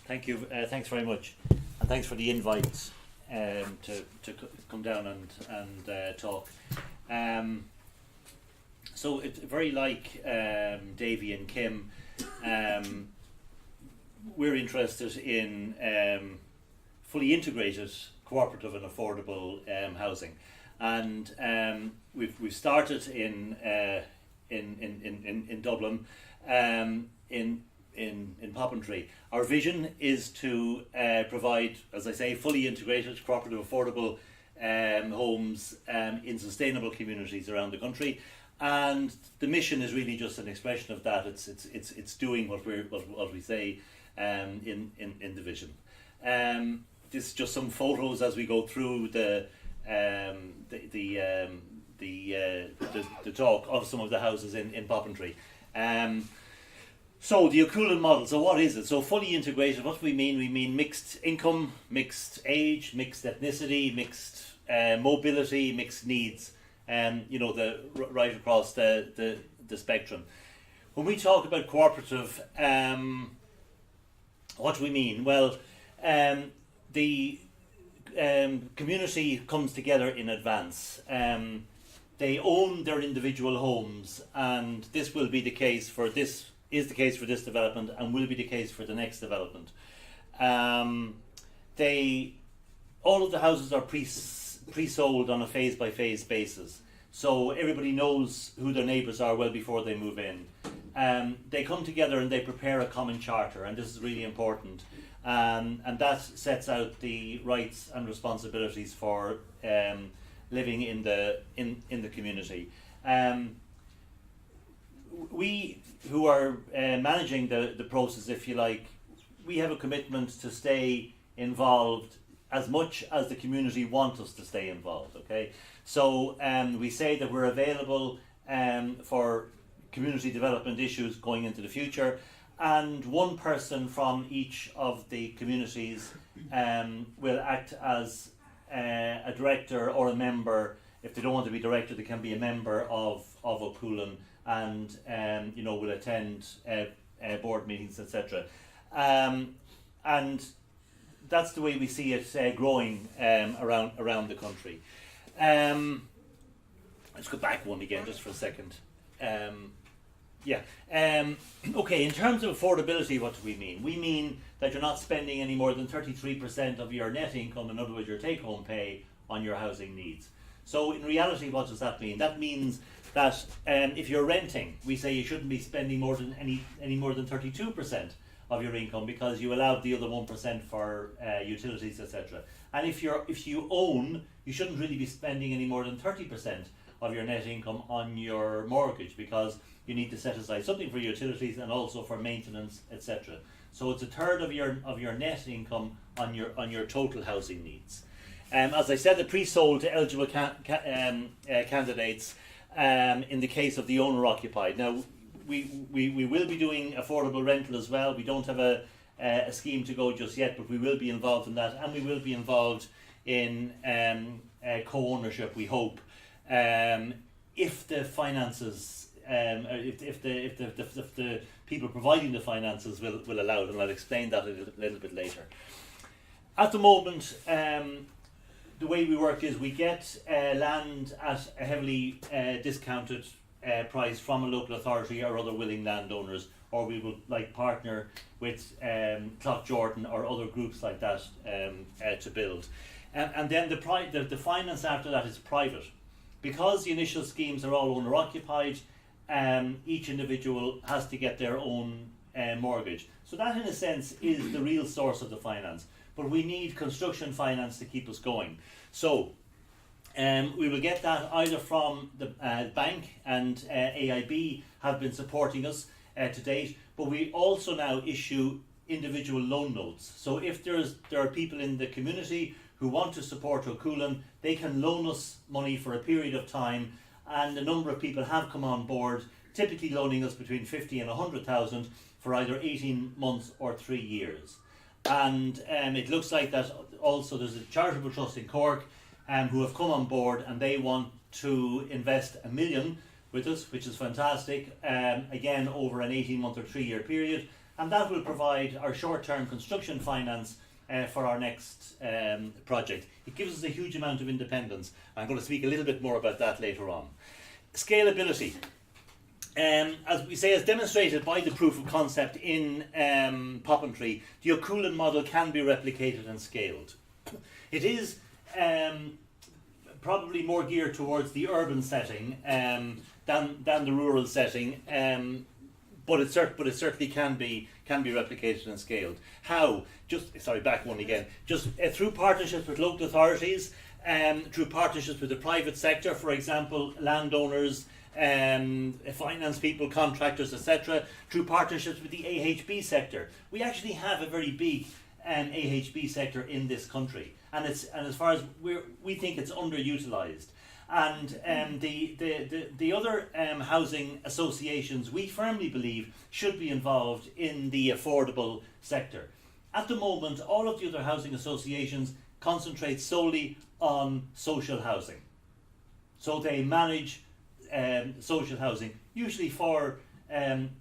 Thank you. Thanks very much, and thanks for the invite to come down and talk. So it's very like Davy and Kim. We're interested in fully integrated, cooperative, and affordable housing, and we've started in Dublin, in Poppentry. Our vision is to provide, as I say, fully integrated, cooperative, affordable homes in sustainable communities around the country. And the mission is really just an expression of that. It's doing what we say in the vision. This is just some photos as we go through the talk of some of the houses in Poppentry. So the O Cualann model, so what is it? So fully integrated, what do we mean? We mean mixed income, mixed age, mixed ethnicity, mixed mobility, mixed needs, right across the spectrum. When we talk about cooperative, what do we mean? Well, the community comes together in advance. They own their individual homes, and this will be the case for this. Is the case for this development and will be the case for the next development. All of the houses are pre-sold on a phase-by-phase basis, so everybody knows who their neighbours are well before they move in. They come together and they prepare a common charter, and this is really important, and that sets out the rights and responsibilities for living in the community. We who are managing the process, if you like, we have a commitment to stay involved as much as the community want us to stay involved. Okay, so we say that we're available for community development issues going into the future, and one person from each of the communities will act as a director or a member. If they don't want to be director, they can be a member of O Cualann, and will attend board meetings, etc. And that's the way we see it growing around the country. Let's go back one again just for a second. Okay, in terms of affordability, what do we mean? We mean that you're not spending any more than 33% of your net income, in other words your take-home pay, on your housing needs. So in reality, what does that mean? That means that if you're renting, we say you shouldn't be spending more than any more than 32% of your income, because you allow the other 1% for utilities, etc. And if you own, you shouldn't really be spending any more than 30% of your net income on your mortgage, because you need to set aside something for utilities and also for maintenance, etc. So it's a third of your net income on your total housing needs. As I said, the pre-sold to eligible candidates. In the case of the owner-occupied. Now, we will be doing affordable rental as well. We don't have a scheme to go just yet, but we will be involved in that, and we will be involved in co-ownership, we hope, if the finances, if the people providing the finances will allow it, and I'll explain that a little bit later. At the moment, the way we work is we get land at a heavily discounted price from a local authority or other willing landowners, or we will partner with Cloughjordan or other groups like that to build. And then the finance after that is private. Because the initial schemes are all owner occupied, each individual has to get their own mortgage. So that in a sense is the real source of the finance. But we need construction finance to keep us going. So we will get that either from the bank, and AIB have been supporting us to date, but we also now issue individual loan notes. So if there are people in the community who want to support O Cualann, they can loan us money for a period of time, and a number of people have come on board, typically loaning us between 50 and 100,000 for either 18 months or 3 years. And it looks like that also there's a charitable trust in Cork who have come on board, and they want to invest $1 million with us, which is fantastic, again over an 18-month or 3-year period. and that will provide our short-term construction finance for our next project. It gives us a huge amount of independence. I'm going to speak a little bit more about that later on. Scalability. As we say, as demonstrated by the proof of concept in Poppentry, the O Cualann model can be replicated and scaled. It is probably more geared towards the urban setting than the rural setting, but it certainly can be replicated and scaled. How? Back one again. Just through partnerships with local authorities, through partnerships with the private sector, for example, landowners, finance people, contractors, etc., through partnerships with the AHB sector. We actually have a very big AHB sector in this country, and as far as we think it's underutilised. And the other housing associations, we firmly believe, should be involved in the affordable sector. At the moment, all of the other housing associations concentrate solely on social housing. So they manage social housing, usually for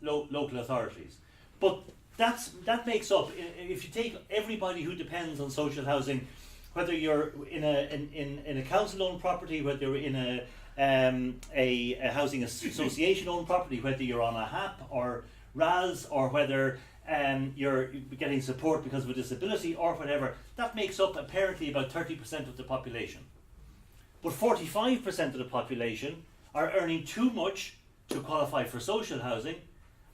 local authorities. But that makes up, if you take everybody who depends on social housing, whether you're in a council-owned property, whether you're in a housing association-owned property, whether you're on a HAP or RAS, or whether you're getting support because of a disability or whatever, that makes up apparently about 30% of the population. But 45% of the population are earning too much to qualify for social housing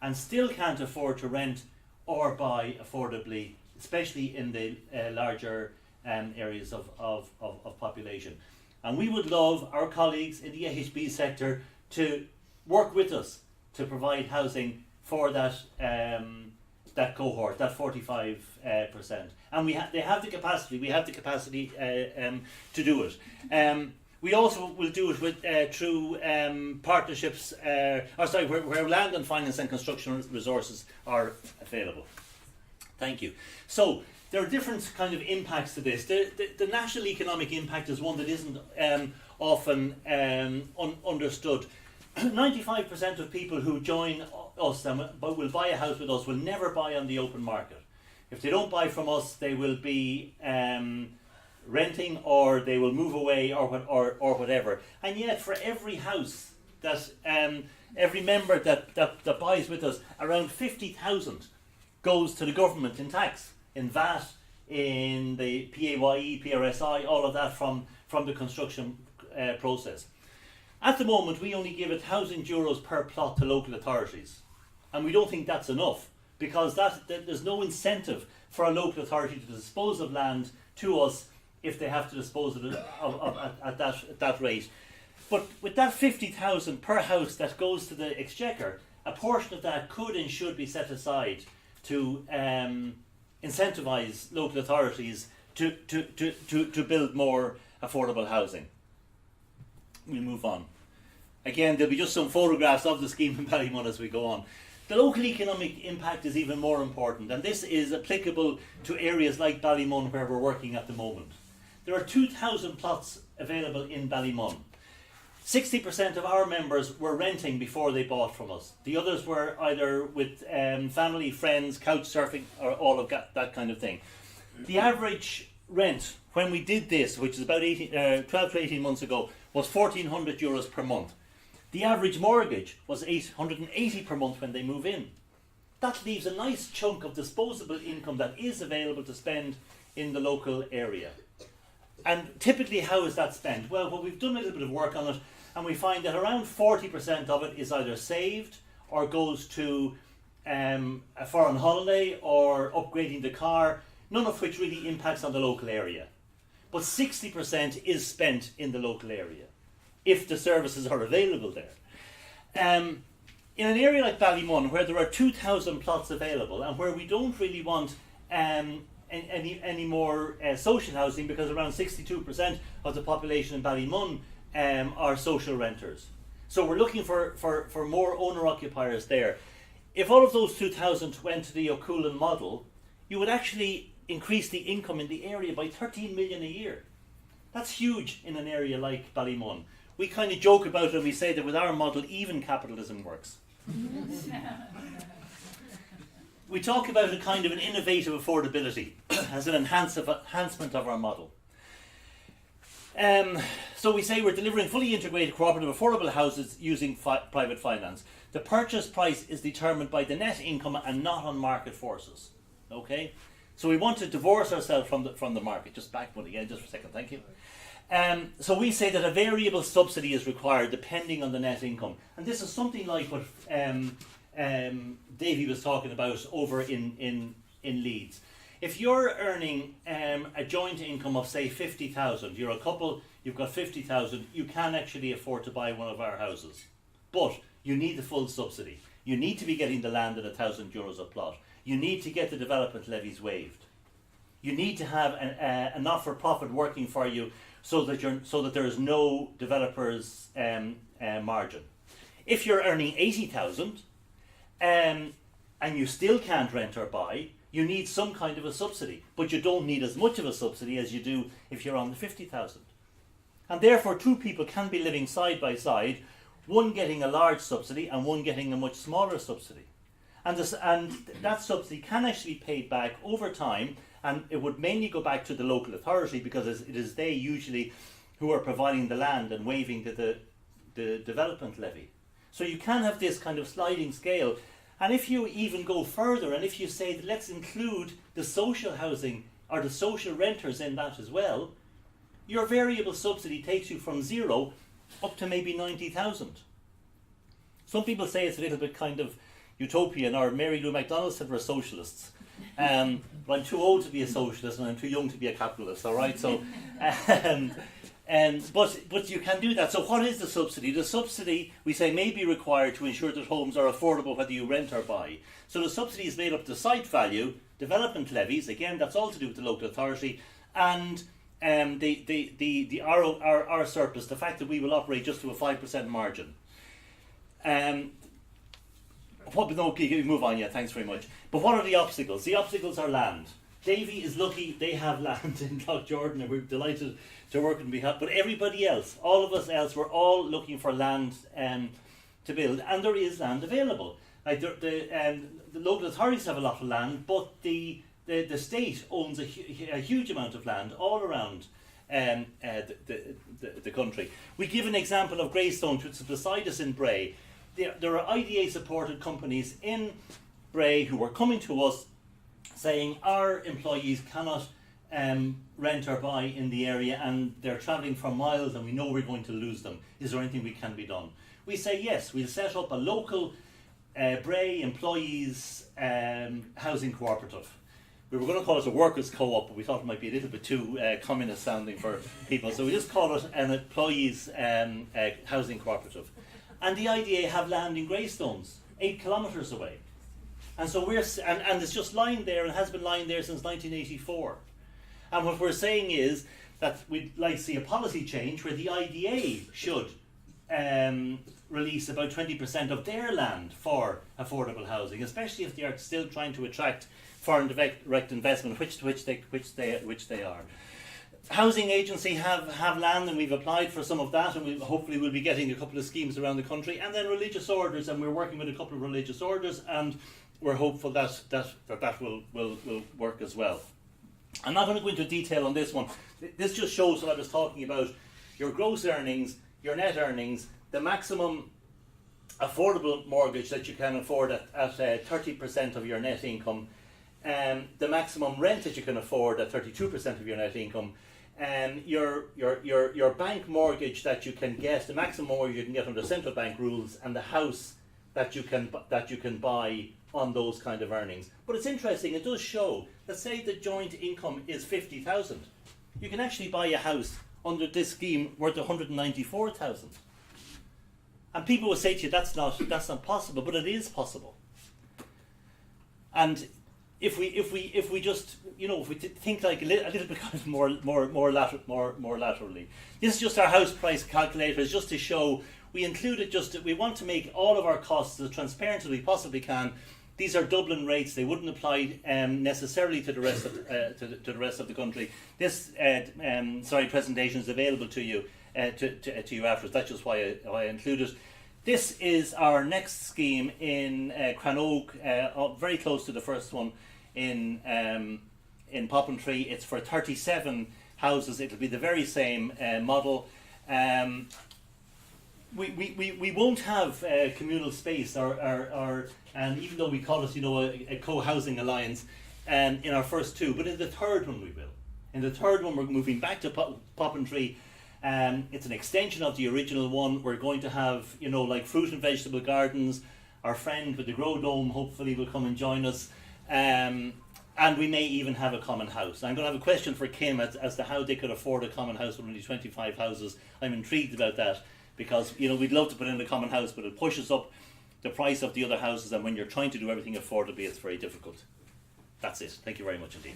and still can't afford to rent or buy affordably, especially in the larger areas of population. And we would love our colleagues in the AHB sector to work with us to provide housing for that that cohort, that 45%. And they have the capacity. We have the capacity to do it. We also will do it with through partnerships, where land and finance and construction resources are available. Thank you. So there are different kind of impacts to this. The national economic impact is one that isn't often understood. 95% of people who join us and will buy a house with us will never buy on the open market. If they don't buy from us, they will be renting, or they will move away, or whatever. And yet, for every house that every member that buys with us, around 50,000 goes to the government in tax, in VAT, in the PAYE, PRSI, all of that from the construction process. At the moment, we only give €1,000 per plot to local authorities, and we don't think that's enough, because there's no incentive for a local authority to dispose of land to us if they have to dispose of it at that rate. But with that 50,000 per house that goes to the Exchequer, a portion of that could and should be set aside to incentivise local authorities to build more affordable housing. We'll move on. Again, there'll be just some photographs of the scheme in Ballymun as we go on. The local economic impact is even more important, and this is applicable to areas like Ballymun where we're working at the moment. There are 2,000 plots available in Ballymun. 60% of our members were renting before they bought from us. The others were either with family, friends, couch surfing, or all of that kind of thing. The average rent when we did this, which is about 12 to 18 months ago, was €1,400 per month. The average mortgage was $880 per month when they move in. That leaves a nice chunk of disposable income that is available to spend in the local area. And typically, how is that spent? Well, we've done a little bit of work on it, and we find that around 40% of it is either saved or goes to a foreign holiday or upgrading the car, none of which really impacts on the local area. But 60% is spent in the local area, if the services are available there. In an area like Ballymun, where there are 2,000 plots available, and where we don't really want any more social housing, because around 62% of the population in Ballymun are social renters. So we're looking for more owner-occupiers there. If all of those 2,000 went to the O Cualann model, you would actually increase the income in the area by 13 million a year. That's huge in an area like Ballymun. We kind of joke about it and we say that with our model, even capitalism works. we talk about a kind of an innovative affordability as an enhancement of our model. So we say we're delivering fully integrated cooperative affordable houses using private finance. The purchase price is determined by the net income and not on market forces. Okay, so we want to divorce ourselves from the market. Just back one again, just for a second. Thank you. So we say that a variable subsidy is required depending on the net income, and this is something like what Davy was talking about over in Leeds. If you're earning a joint income of say 50,000, you're a couple, you've got 50,000, you can actually afford to buy one of our houses, but you need the full subsidy. You need to be getting the land at €1,000 a plot. You need to get the development levies waived. You need to have a not-for-profit working for you so that there is no developer's margin. If you're earning 80,000 and you still can't rent or buy, you need some kind of a subsidy, but you don't need as much of a subsidy as you do if you're on the 50,000. And therefore, two people can be living side by side, one getting a large subsidy and one getting a much smaller subsidy. And that subsidy can actually be paid back over time, and it would mainly go back to the local authority because it is they usually who are providing the land and waiving the development levy. So you can have this kind of sliding scale. And if you even go further, and if you say that let's include the social housing or the social renters in that as well, your variable subsidy takes you from 0 up to maybe 90,000. Some people say it's a little bit kind of utopian, or Mary Lou MacDonald said we're socialists. But I'm too old to be a socialist and I'm too young to be a capitalist, all right? So, but you can do that. So what is the subsidy? The subsidy, we say, may be required to ensure that homes are affordable whether you rent or buy. So the subsidy is made up to site value, development levies, again, that's all to do with the local authority, and our surplus, the fact that we will operate just to a 5% margin. Move on, yeah, thanks very much. But what are the obstacles? The obstacles are land. Davy is lucky they have land in Cloughjordan, and we're delighted to work on behalf. But everybody else, all of us else, we're all looking for land to build, and there is land available. Like the local authorities have a lot of land, but the state owns a huge amount of land all around the country. We give an example of Greystone, which is beside us in Bray. There are IDA-supported companies in Bray who are coming to us saying our employees cannot rent or buy in the area, and they're travelling for miles and we know we're going to lose them. Is there anything we can be done? We say yes, we'll set up a local Bray employees housing cooperative. We were going to call it a workers' co-op, but we thought it might be a little bit too communist sounding for people, so we just call it an employees housing cooperative. And the IDA have land in Greystones, 8 kilometres away. And so and it's just lying there and has been lying there since 1984. And what we're saying is that we'd like to see a policy change where the IDA should release about 20% of their land for affordable housing, especially if they are still trying to attract foreign direct investment, which they are. Housing agency have land, and we've applied for some of that, and hopefully we'll be getting a couple of schemes around the country. And then religious orders, and we're working with a couple of religious orders, and we're hopeful that will work as well. I'm not going to go into detail on this one. This just shows what I was talking about: your gross earnings, your net earnings, the maximum affordable mortgage that you can afford at 30% of your net income, the maximum rent that you can afford at 32% of your net income, and your bank mortgage that you can get, the maximum mortgage you can get under central bank rules, and the house that you can buy on those kind of earnings. But it's interesting, it does show that say the joint income is 50,000, you can actually buy a house under this scheme worth 194,000. And people will say to you that's not possible, but it is possible. And if we just think like a little bit kind of more laterally, this is just our house price calculator. It's just to show we included we want to make all of our costs as transparent as we possibly can. These are Dublin rates; they wouldn't apply necessarily to the rest of the country. This presentation is available to you to you afterwards. That's just why I included. This is our next scheme in Cranogue, very close to the first one in Poppintree. It's for 37 houses. It'll be the very same model. We won't have communal space, and even though we call it, a co-housing alliance, in our first two, but in the third one we will. In the third one, we're moving back to Poppintree. It's an extension of the original one. We're going to have, like fruit and vegetable gardens. Our friend with the Grow Dome hopefully will come and join us. And we may even have a common house. I'm going to have a question for Kim as to how they could afford a common house with only 25 houses. I'm intrigued about that because, we'd love to put in a common house, but it pushes up the price of the other houses, and when you're trying to do everything affordably, it's very difficult. That's it. Thank you very much indeed.